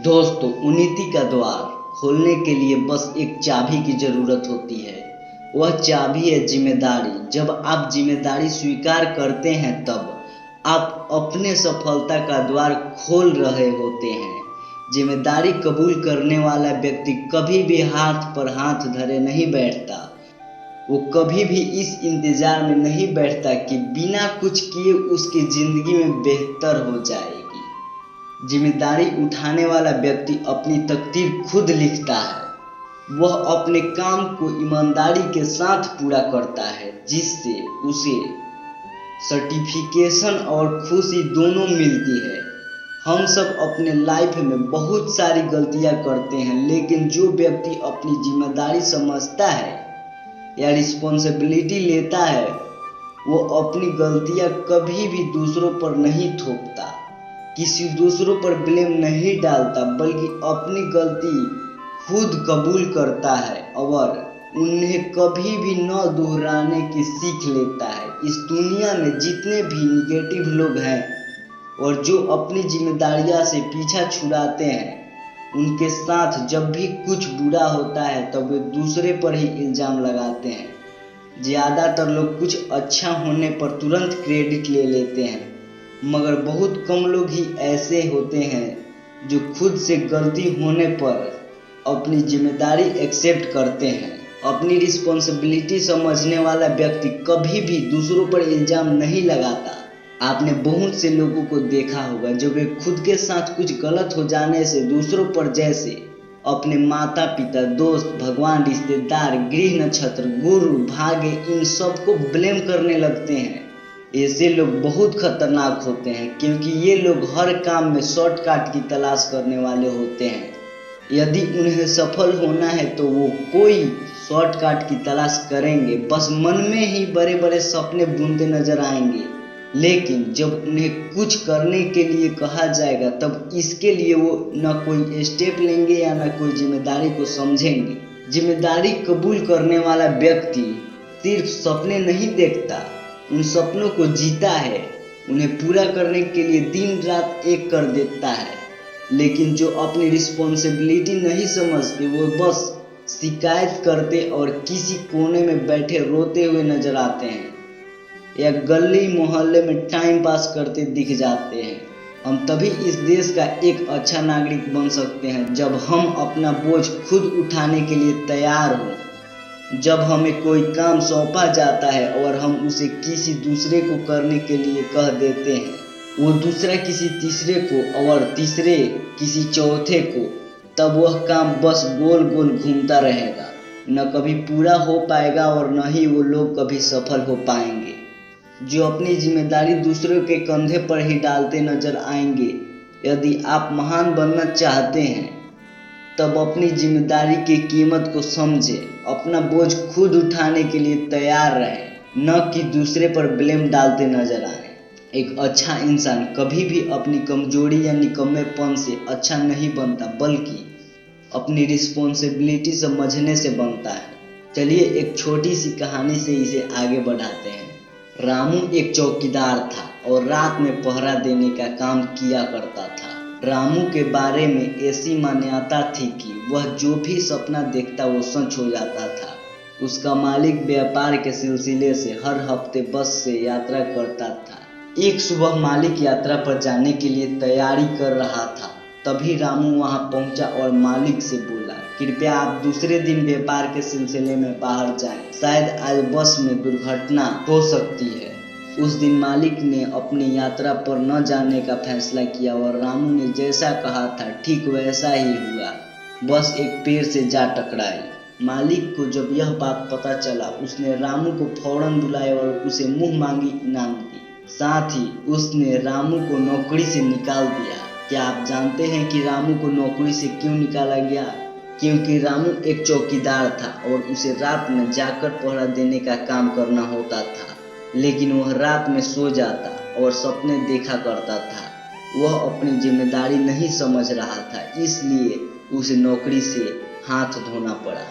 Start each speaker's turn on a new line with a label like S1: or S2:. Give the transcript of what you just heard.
S1: दोस्तों, उन्नति का द्वार खोलने के लिए बस एक चाबी की जरूरत होती है। वह चाबी है जिम्मेदारी। जब आप जिम्मेदारी स्वीकार करते हैं तब आप अपने सफलता का द्वार खोल रहे होते हैं। जिम्मेदारी कबूल करने वाला व्यक्ति कभी भी हाथ पर हाथ धरे नहीं बैठता। वो कभी भी इस इंतजार में नहीं बैठता कि बिना कुछ किए उसकी जिंदगी में बेहतर हो जाएगी। जिम्मेदारी उठाने वाला व्यक्ति अपनी तकदीर खुद लिखता है। वह अपने काम को ईमानदारी के साथ पूरा करता है, जिससे उसे सर्टिफिकेशन और खुशी दोनों मिलती है। हम सब अपने लाइफ में बहुत सारी गलतियां करते हैं, लेकिन जो व्यक्ति अपनी जिम्मेदारी समझता है या रिस्पॉन्सिबिलिटी लेता है, वो अपनी गलतियां कभी भी दूसरों पर नहीं थोपता, किसी दूसरों पर ब्लेम नहीं डालता, बल्कि अपनी गलती खुद कबूल करता है और उन्हें कभी भी न दोहराने की सीख लेता है। इस दुनिया में जितने भी निगेटिव लोग हैं और जो अपनी जिम्मेदारियां से पीछा छुड़ाते हैं, उनके साथ जब भी कुछ बुरा होता है तब वे दूसरे पर ही इल्ज़ाम लगाते हैं। ज़्यादातर लोग कुछ अच्छा होने पर तुरंत क्रेडिट ले लेते हैं, मगर बहुत कम लोग ही ऐसे होते हैं जो खुद से गलती होने पर अपनी जिम्मेदारी एक्सेप्ट करते हैं। अपनी रिस्पॉन्सिबिलिटी समझने वाला व्यक्ति कभी भी दूसरों पर इल्ज़ाम नहीं लगाता। आपने बहुत से लोगों को देखा होगा जब वे खुद के साथ कुछ गलत हो जाने से दूसरों पर, जैसे अपने माता पिता, दोस्त, भगवान, रिश्तेदार, गृह नक्षत्र, गुरु, भाग्य, इन सबको ब्लेम करने लगते हैं। ऐसे लोग बहुत खतरनाक होते हैं, क्योंकि ये लोग हर काम में शॉर्टकट की तलाश करने वाले होते हैं। यदि उन्हें सफल होना है तो वो कोई शॉर्टकट की तलाश करेंगे, बस मन में ही बड़े बड़े सपने बुनते नजर आएंगे। लेकिन जब उन्हें कुछ करने के लिए कहा जाएगा तब इसके लिए वो न कोई स्टेप लेंगे या न कोई जिम्मेदारी को समझेंगे। जिम्मेदारी कबूल करने वाला व्यक्ति सिर्फ सपने नहीं देखता, उन सपनों को जीता है। उन्हें पूरा करने के लिए दिन रात एक कर देता है। लेकिन जो अपनी रिस्पॉन्सिबिलिटी नहीं समझते, वो बस शिकायत करते और किसी कोने में बैठे रोते हुए नजर आते हैं या गली मोहल्ले में टाइम पास करते दिख जाते हैं। हम तभी इस देश का एक अच्छा नागरिक बन सकते हैं जब हम अपना बोझ खुद उठाने के लिए तैयार हों। जब हमें कोई काम सौंपा जाता है और हम उसे किसी दूसरे को करने के लिए कह देते हैं, वो दूसरा किसी तीसरे को और तीसरे किसी चौथे को, तब वह काम बस गोल गोल घूमता रहेगा, न कभी पूरा हो पाएगा और न ही वो लोग कभी सफल हो पाएंगे। जो अपनी जिम्मेदारी दूसरों के कंधे पर ही डालते नजर आएंगे। यदि आप महान बनना चाहते हैं तब अपनी जिम्मेदारी की कीमत को समझें, अपना बोझ खुद उठाने के लिए तैयार रहें, न कि दूसरे पर ब्लेम डालते नजर आए। एक अच्छा इंसान कभी भी अपनी कमजोरी या निकम्मेपन से अच्छा नहीं बनता, बल्कि अपनी रिस्पॉन्सिबिलिटी समझने से बनता है। चलिए एक छोटी सी कहानी से इसे आगे बढ़ाते हैं। रामू एक चौकीदार था और रात में पहरा देने का काम किया करता था। रामू के बारे में ऐसी मान्यता थी कि वह जो भी सपना देखता वो सच हो जाता था। उसका मालिक व्यापार के सिलसिले से हर हफ्ते बस से यात्रा करता था। एक सुबह मालिक यात्रा पर जाने के लिए तैयारी कर रहा था। तभी रामू वहां पहुंचा और मालिक से बोला, कृपया आप दूसरे दिन व्यापार के सिलसिले में बाहर जाएं, शायद आज बस में दुर्घटना हो सकती है। उस दिन मालिक ने अपनी यात्रा पर न जाने का फैसला किया और रामू ने जैसा कहा था ठीक वैसा ही हुआ। बस एक पेड़ से जा टकराई। मालिक को जब यह बात पता चला, उसने रामू को फौरन बुलाया और उसे मुंह मांगी इनाम दी। साथ ही उसने रामू को नौकरी से निकाल दिया। क्या आप जानते हैं कि रामू को नौकरी से क्यों निकाला गया? क्योंकि रामू एक चौकीदार था और उसे रात में जाकर पहरा देने का काम करना होता था। लेकिन वह रात में सो जाता और सपने देखा करता था। वह अपनी जिम्मेदारी नहीं समझ रहा था, इसलिए उसे नौकरी से हाथ धोना पड़ा।